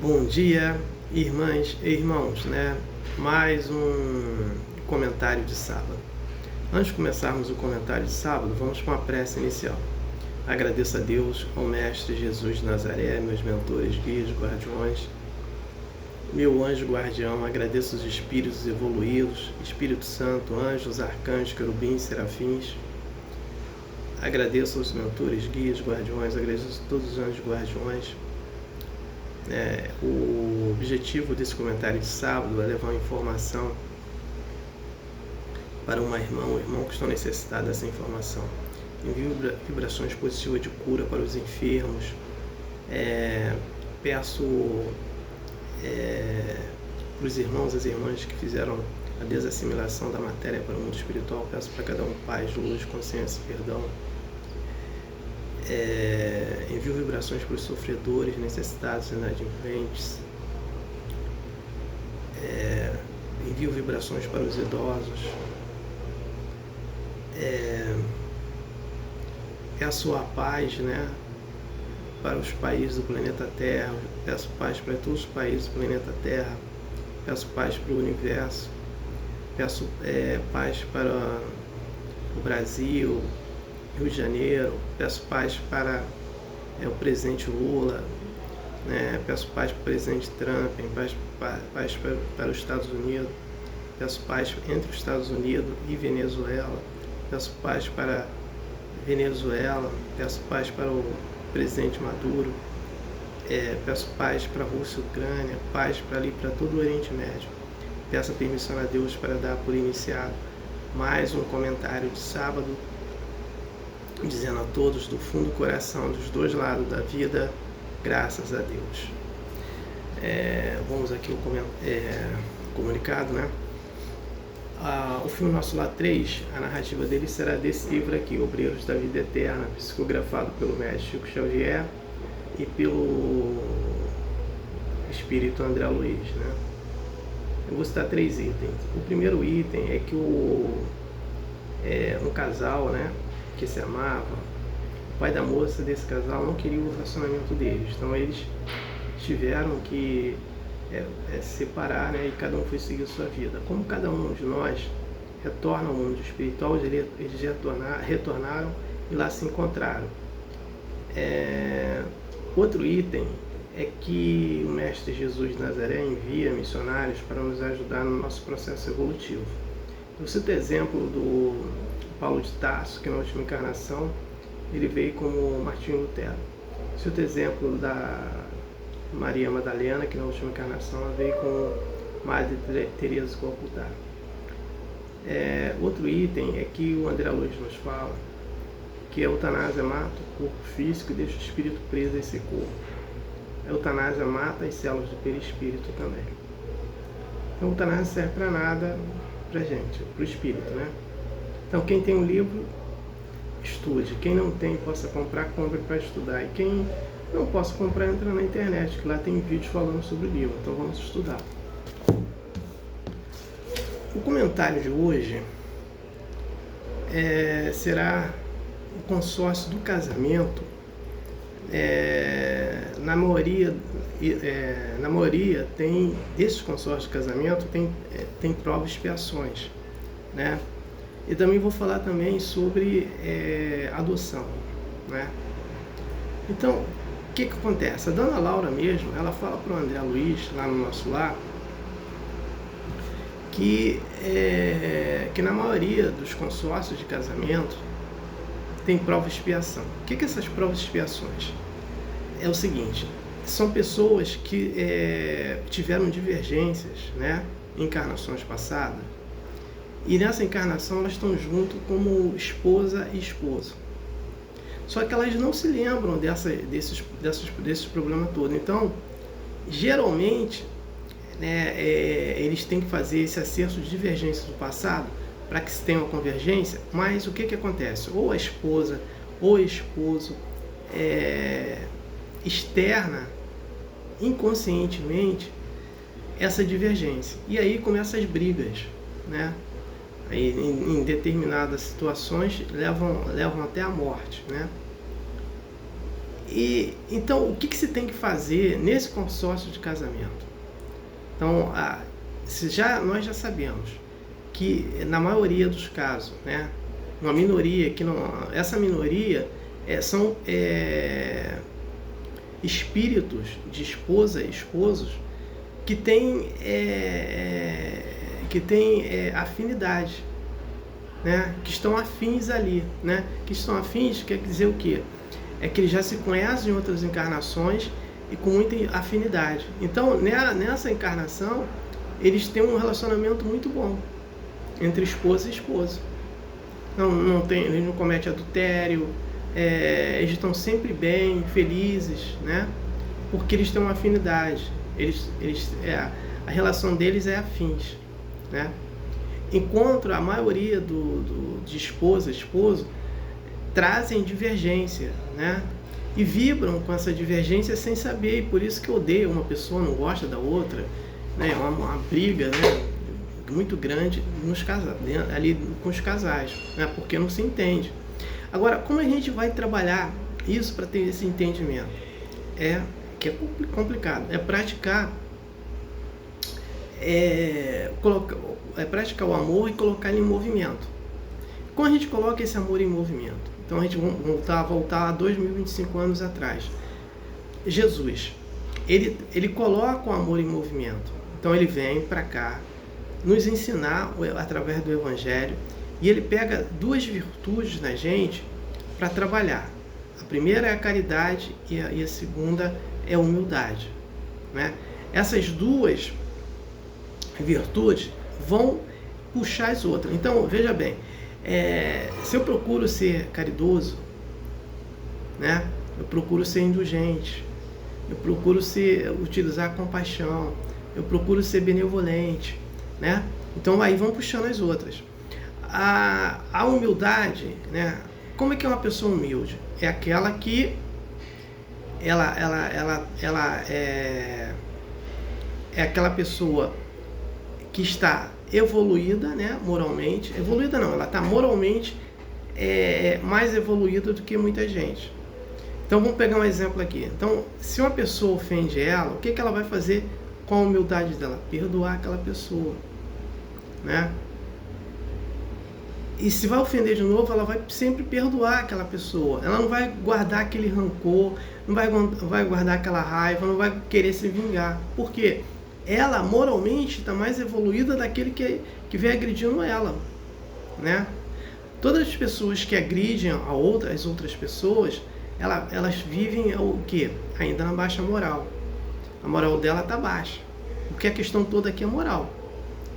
Bom dia, irmãs e irmãos, né? Mais um comentário de sábado. Antes de começarmos o comentário de sábado, vamos com a prece inicial. Agradeço a Deus, ao Mestre Jesus de Nazaré, meus mentores, guias, guardiões, meu anjo guardião, agradeço os espíritos evoluídos, Espírito Santo, anjos, arcanjos, querubins, serafins. Agradeço aos mentores, guias, guardiões, agradeço a todos os anjos guardiões. O objetivo desse comentário de sábado é levar uma informação para uma irmã ou irmão que estão necessitados dessa informação. Envio vibrações positivas de cura para os enfermos. Peço para os irmãos e as irmãs que fizeram a desassimilação da matéria para o mundo espiritual, peço para cada um paz, luz, consciência, perdão. Envio vibrações para os sofredores, necessitados, inadimplentes. Envio vibrações para os idosos. Peço a paz, para os países do planeta Terra. Peço paz para todos os países do planeta Terra. Peço paz para o universo. Peço paz para o Brasil, Rio de Janeiro. Peço paz para o presidente Lula, peço paz para o presidente Trump, paz para os Estados Unidos, peço paz entre os Estados Unidos e Venezuela, peço paz para Venezuela, peço paz para o presidente Maduro, peço paz para a Rússia e Ucrânia, paz para todo o Oriente Médio. Peço a permissão a Deus para dar por iniciado mais um comentário de sábado, dizendo a todos do fundo do coração, dos dois lados da vida, graças a Deus. Vamos aqui o comunicado, o filme Nosso Lar 3, a narrativa dele será desse livro aqui, Obreiros da Vida Eterna, psicografado pelo mestre Chico Xavier e pelo espírito André Luiz, Eu vou citar 3 itens. O primeiro item é que um casal, que se amava, o pai da moça desse casal não queria o relacionamento deles, então eles tiveram que se separar, e cada um foi seguir a sua vida. Como cada um de nós retorna ao mundo espiritual, eles retornaram e lá se encontraram. Outro item é que o Mestre Jesus de Nazaré envia missionários para nos ajudar no nosso processo evolutivo. Eu cito o exemplo do Paulo de Tarso, que na última encarnação ele veio como Martinho Lutero. Cito o exemplo da Maria Madalena, que na última encarnação ela veio como Madre Teresa de Calcutá. Outro item é que o André Luiz nos fala que a eutanásia mata o corpo físico e deixa o espírito preso a esse corpo. A eutanásia mata as células do perispírito também. Então a eutanásia serve para nada pra gente, para o espírito, Então quem tem um livro, estude. Quem não tem, possa comprar, compre para estudar. E quem não possa comprar, entra na internet, que lá tem vídeos falando sobre o livro. Então vamos estudar. O comentário de hoje será o consórcio do casamento. Na maioria tem desses consórcios de casamento tem provas e expiações, E também vou falar também sobre adoção, Então, o que acontece? A dona Laura mesmo, ela fala para o André Luiz, lá no Nosso Lar, que na maioria dos consórcios de casamento tem prova e expiação. O que essas provas e expiações? É o seguinte, são pessoas que tiveram divergências, em encarnações passadas, e nessa encarnação elas estão junto como esposa e esposo. Só que elas não se lembram desses problemas todos. Então, geralmente, eles têm que fazer esse acerto de divergências do passado para que se tenha uma convergência, mas o que acontece? Ou a esposa ou o esposo externa inconscientemente essa divergência. E aí começam as brigas, Aí, em determinadas situações levam até a morte, Então, o que se tem que fazer nesse consórcio de casamento? Então, nós já sabemos que, na maioria dos casos, né, uma minoria, essa minoria são espíritos de esposa e esposos que têm afinidade, né, que estão afins ali, né, que estão afins quer dizer o quê? É que eles já se conhecem em outras encarnações e com muita afinidade. Então, nessa encarnação, eles têm um relacionamento muito bom entre esposa e esposo. Eles não cometem adultério, eles estão sempre bem, felizes, né? Porque eles têm uma afinidade. A relação deles é afins, né? Enquanto a maioria de esposa e esposo trazem divergência, né? E vibram com essa divergência sem saber, e por isso que odeia uma pessoa, não gosta da outra, né? É uma briga, né, muito grande ali com os casais, né? Porque não se entende. Agora, como a gente vai trabalhar isso para ter esse entendimento? Que é complicado, praticar praticar o amor e colocar ele em movimento. Como a gente coloca esse amor em movimento? Então a gente vai voltar a 2025 anos atrás. Jesus, ele coloca o amor em movimento. Então ele vem para cá nos ensinar através do Evangelho, e ele pega duas virtudes na gente para trabalhar. A primeira é a caridade e a segunda é a humildade, né? Essas duas virtudes vão puxar as outras. Então, veja bem, se eu procuro ser caridoso, né? Eu procuro ser indulgente, eu procuro utilizar a compaixão, eu procuro ser benevolente, né? Então aí vão puxando as outras. A humildade, né? Como é que é uma pessoa humilde? É aquela que ela é aquela pessoa que está evoluída, né, moralmente. Evoluída não, ela está moralmente mais evoluída do que muita gente. Então vamos pegar um exemplo aqui. Então, se uma pessoa ofende ela, o que ela vai fazer com a humildade dela? Perdoar aquela pessoa, né? E se vai ofender de novo, ela vai sempre perdoar aquela pessoa. Ela não vai guardar aquele rancor, não vai guardar aquela raiva, não vai querer se vingar. Por quê? Ela moralmente está mais evoluída daquele que vem agredindo ela, né? Todas as pessoas que agridem as outras pessoas, elas vivem o quê? Ainda na baixa moral. A moral dela está baixa. Porque a questão toda aqui é moral,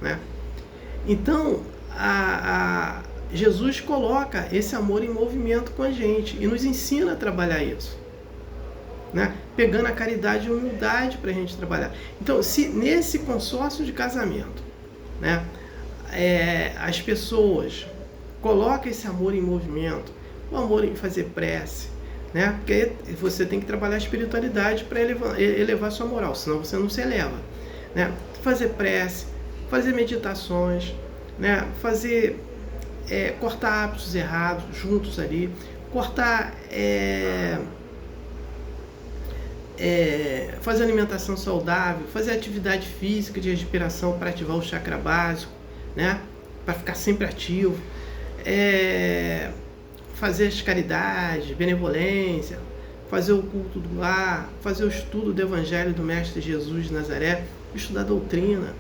né? Então, Jesus coloca esse amor em movimento com a gente e nos ensina a trabalhar isso, né? Pegando a caridade e a humildade para a gente trabalhar. Então, se nesse consórcio de casamento, né, as pessoas colocam esse amor em movimento, o amor em fazer prece, né? Porque você tem que trabalhar a espiritualidade para elevar sua moral, senão você não se eleva, né? Fazer prece, fazer meditações, né? Cortar hábitos errados juntos ali, fazer alimentação saudável, fazer atividade física de respiração para ativar o chakra básico, né? Para ficar sempre ativo, fazer as caridades, benevolência, fazer o culto do lar, fazer o estudo do Evangelho do Mestre Jesus de Nazaré, estudar doutrina,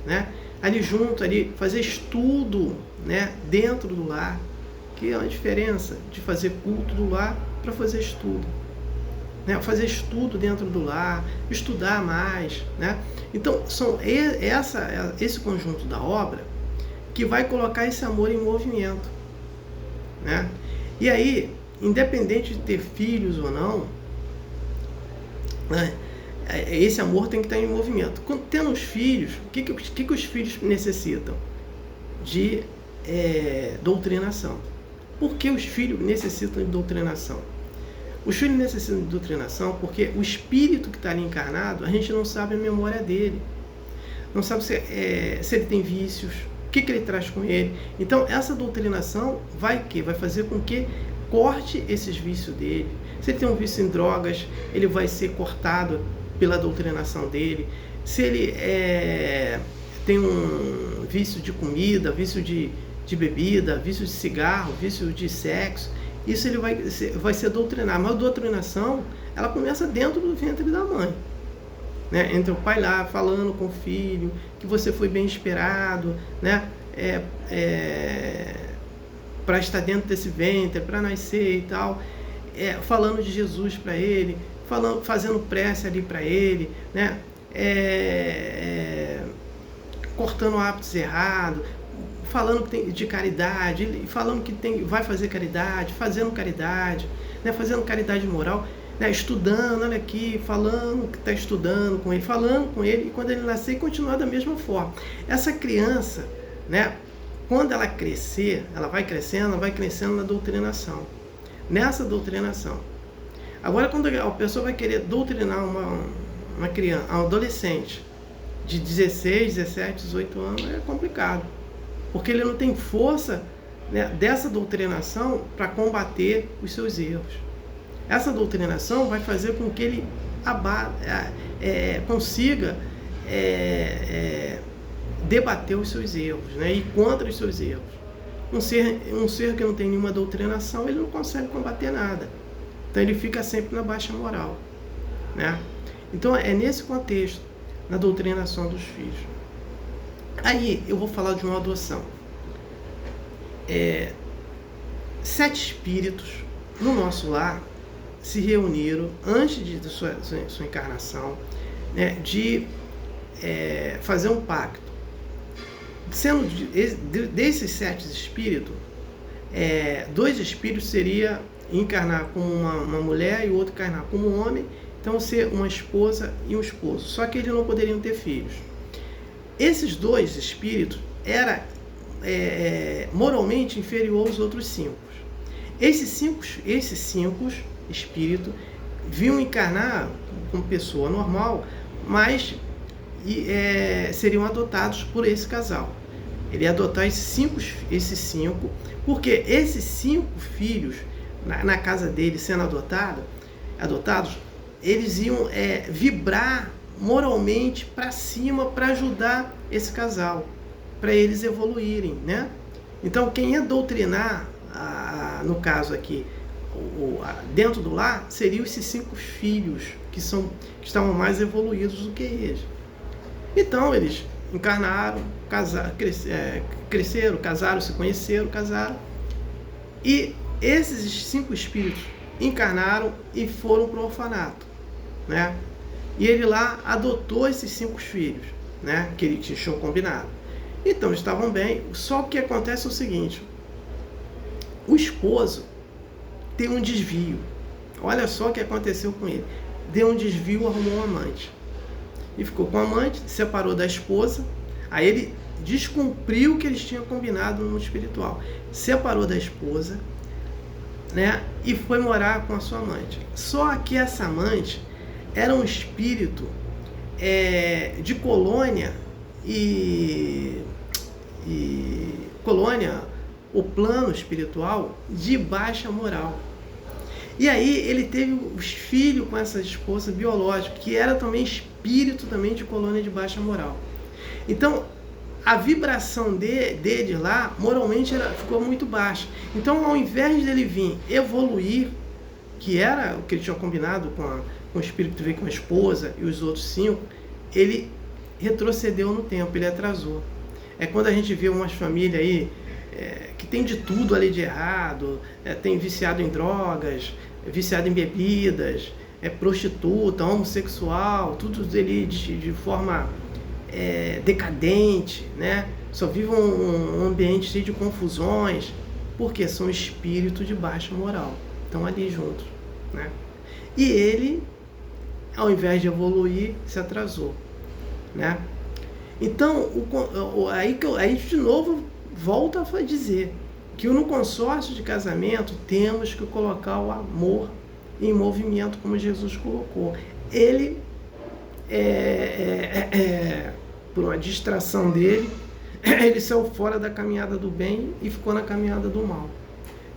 né? Ali junto, fazer estudo, né, dentro do lar, que é a diferença de fazer culto do lar para fazer estudo, né? Fazer estudo dentro do lar, estudar mais, né? Então, esse conjunto da obra que vai colocar esse amor em movimento, né? E aí, independente de ter filhos ou não, né, esse amor tem que estar em movimento. Tendo os filhos, o que os filhos necessitam? De doutrinação. Por que os filhos necessitam de doutrinação? Os filhos necessitam de doutrinação porque o espírito que está ali encarnado, a gente não sabe a memória dele. Não sabe se ele tem vícios, o que ele traz com ele. Então, essa doutrinação vai fazer com que corte esses vícios dele, Se ele tem um vício em drogas, ele vai ser cortado pela doutrinação dele. Se ele tem um vício de comida, vício de bebida, vício de cigarro, vício de sexo, isso ele vai ser doutrinado. Mas a doutrinação, ela começa dentro do ventre da mãe, né? Entre o pai lá falando com o filho que você foi bem esperado, né? Para estar dentro desse ventre, para nascer e tal, falando de Jesus para ele, fazendo prece ali para ele, né? Cortando hábitos errados, falando de caridade, falando que vai fazer caridade, fazendo caridade, né? Fazendo caridade moral, né? Estudando, olha aqui, falando que está estudando com ele, falando com ele, e quando ele nascer, continuar da mesma forma. Essa criança, né? Quando ela crescer, ela vai crescendo na doutrinação. Nessa doutrinação. Agora, quando a pessoa vai querer doutrinar uma criança, um adolescente de 16, 17, 18 anos, é complicado. Porque ele não tem força, né, dessa doutrinação para combater os seus erros. Essa doutrinação vai fazer com que ele consiga debater os seus erros, né, ir contra os seus erros. Um ser que não tem nenhuma doutrinação, ele não consegue combater nada. Então ele fica sempre na baixa moral, né? Então é nesse contexto, na doutrinação dos filhos. Aí eu vou falar de uma adoção. 7 espíritos no nosso lar se reuniram antes de sua encarnação, né, de fazer um pacto. Sendo desses 7 espíritos, 2 espíritos seria encarnar como uma mulher e o outro encarnar como um homem, então ser uma esposa e um esposo. Só que eles não poderiam ter filhos. Esses 2 espíritos eram moralmente inferior aos outros 5. Esses cinco espíritos vinham encarnar como pessoa normal, mas seriam adotados por esse casal. Ele ia adotar esses cinco, porque esses 5 filhos, na casa dele sendo adotados, eles iam vibrar moralmente para cima para ajudar esse casal, para eles evoluírem, né? Então, quem ia doutrinar, no caso aqui, dentro do lar, seriam esses 5 filhos que estavam mais evoluídos do que eles. Então, eles encarnaram, cresceram, casaram, se conheceram, casaram. E esses 5 espíritos encarnaram e foram para o orfanato, né? E ele lá adotou esses 5 filhos, né? Que eles tinham combinado. Então, estavam bem. Só que acontece o seguinte: o esposo tem um desvio. Olha só o que aconteceu com ele. Deu um desvio, arrumou um amante. E ficou com o amante, separou da esposa. Aí ele descumpriu o que eles tinham combinado no mundo espiritual. Separou da esposa, né? E foi morar com a sua amante. Só que essa amante era um espírito de colônia colônia, o plano espiritual de baixa moral. E aí ele teve os filhos com essa esposa biológica, que era também espírito também de colônia de baixa moral. Então, a vibração dele lá, moralmente, ficou muito baixa. Então, ao invés dele vir evoluir, que era o que ele tinha combinado com o espírito que veio com a esposa e os outros 5, ele retrocedeu no tempo, ele atrasou. É quando a gente vê umas famílias aí que tem de tudo ali de errado, tem viciado em drogas, viciado em bebidas, prostituta, homossexual, tudo dele de forma decadente, né? Só vive um ambiente cheio de confusões, porque são espíritos de baixa moral, estão ali juntos, né? E ele, ao invés de evoluir, se atrasou, né? Então, aí de novo volta a dizer que no consórcio de casamento temos que colocar o amor em movimento, como Jesus colocou. Ele, por uma distração dele, ele saiu fora da caminhada do bem e ficou na caminhada do mal.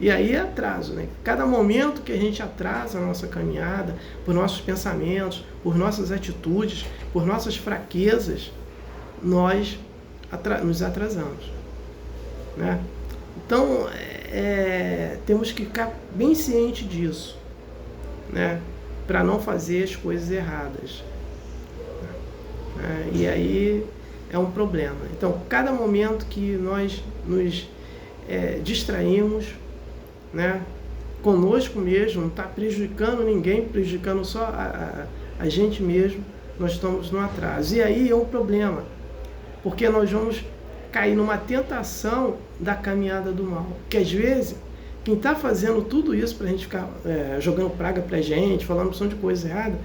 E aí é atraso, né? Cada momento que a gente atrasa a nossa caminhada, por nossos pensamentos, por nossas atitudes, por nossas fraquezas, nós nos atrasamos, né? Então, temos que ficar bem ciente disso, né? Para não fazer as coisas erradas. E aí é um problema. Então, cada momento que nós nos distraímos, né, conosco mesmo, não está prejudicando ninguém, prejudicando só a gente mesmo, nós estamos no atraso. E aí é um problema, porque nós vamos cair numa tentação da caminhada do mal. Porque às vezes, quem está fazendo tudo isso para a gente ficar jogando praga para a gente, falando opção de coisa errada,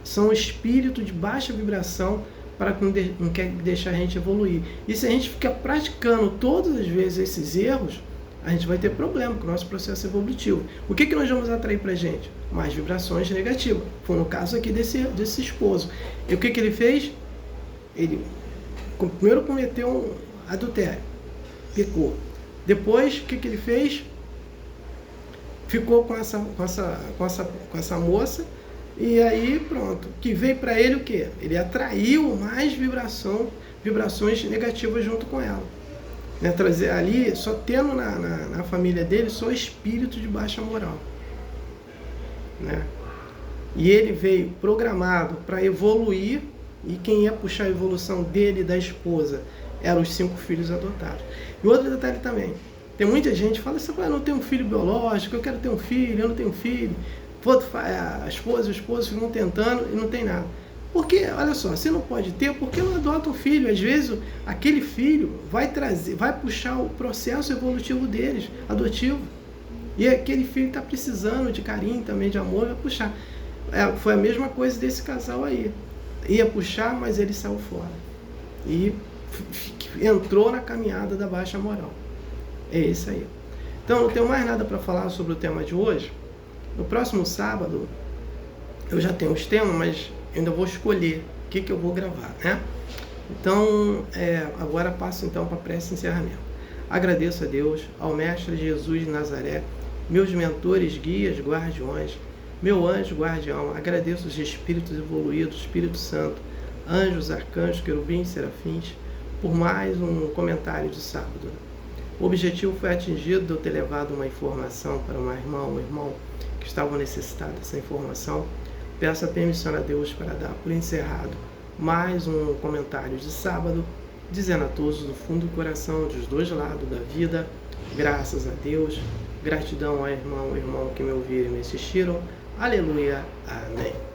são espíritos de baixa vibração para que não quer deixar a gente evoluir. E se a gente ficar praticando todas as vezes esses erros, a gente vai ter problema com o nosso processo evolutivo. O que nós vamos atrair para a gente? Mais vibrações negativas. Foi no caso aqui desse esposo. E o que ele fez? Ele primeiro cometeu um adultério, pecou. Depois, o que ele fez? Ficou com essa moça, e aí pronto. Que veio para ele o quê? Ele atraiu mais vibrações negativas junto com ela. Né, trazer ali, só tendo na família dele só espírito de baixa moral, né? E ele veio programado para evoluir, e quem ia puxar a evolução dele e da esposa eram os 5 filhos adotados. E outro detalhe também, tem muita gente que fala assim, eu não tenho um filho biológico, eu quero ter um filho, eu não tenho um filho. A esposa e o esposo ficam tentando e não tem nada. Porque, olha só, você não pode ter, porque não adota um filho. Às vezes, aquele filho vai puxar o processo evolutivo deles, adotivo. E aquele filho está precisando de carinho também, de amor, vai puxar. Foi a mesma coisa desse casal aí. Ia puxar, mas ele saiu fora. E entrou na caminhada da baixa moral. É isso aí. Então, não tenho mais nada para falar sobre o tema de hoje. No próximo sábado, eu já tenho os temas, mas eu ainda vou escolher o que eu vou gravar, né? Então, agora passo então para a prece encerramento. Agradeço a Deus, ao Mestre Jesus de Nazaré, meus mentores, guias, guardiões, meu anjo guardião. Agradeço os espíritos evoluídos, Espírito Santo, anjos, arcanjos, querubins, serafins, por mais um comentário de sábado. O objetivo foi atingido de eu ter levado uma informação para um irmão que estava necessitado dessa informação. Peço a permissão a Deus para dar por encerrado mais um comentário de sábado, dizendo a todos do fundo do coração, dos dois lados da vida, graças a Deus, gratidão ao irmão que me ouviram e me assistiram. Aleluia, amém.